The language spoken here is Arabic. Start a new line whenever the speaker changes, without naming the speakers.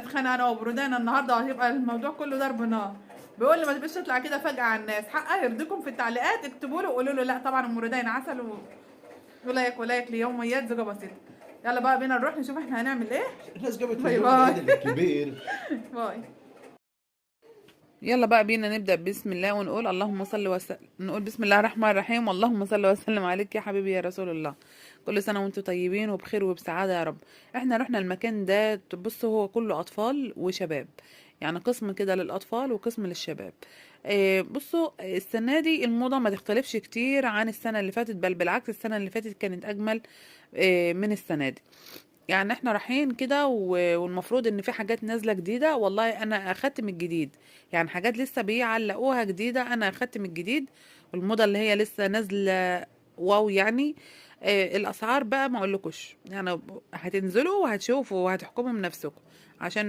اتخانق انا وبرودانا النهارده وهيبقى الموضوع كله ضرب نار. بيقول لي ما تبقاش تطلع كده فجأة على الناس، حقها يرضيكم في التعليقات اكتبوا له وقولوا له لا طبعا ام رودانا عسل ولايك ليوميات زوجة بسيطة. يلا بقى بينا نروح نشوف احنا هنعمل ايه.
الناس قامت في
باي
اليوم
باي.
العيد الكبير.
باي. يلا بقى بينا نبدأ بسم الله ونقول اللهم صل وسلم، نقول بسم الله الرحمن الرحيم اللهم صل وسلم عليك يا حبيبي يا رسول الله. كل سنة وانتم طيبين وبخير وبسعادة يا رب. احنا رحنا المكان ده، بصوا هو كله أطفال وشباب، يعني قسم كده للأطفال وقسم للشباب. بصوا السنة دي الموضة ما تختلفش كتير عن السنة اللي فاتت، بل بالعكس السنة اللي فاتت كانت أجمل من السنة دي. يعني احنا رايحين كده والمفروض ان في حاجات نازله جديده، والله انا اخدت من الجديد، يعني حاجات لسه بيعلقوها جديده انا اخدت من الجديد، والموضه اللي هي لسه نازله واو يعني. الاسعار بقى ما اقولكوش، يعني هتنزلوا وهتشوفوا وهتحكموا من نفسكم عشان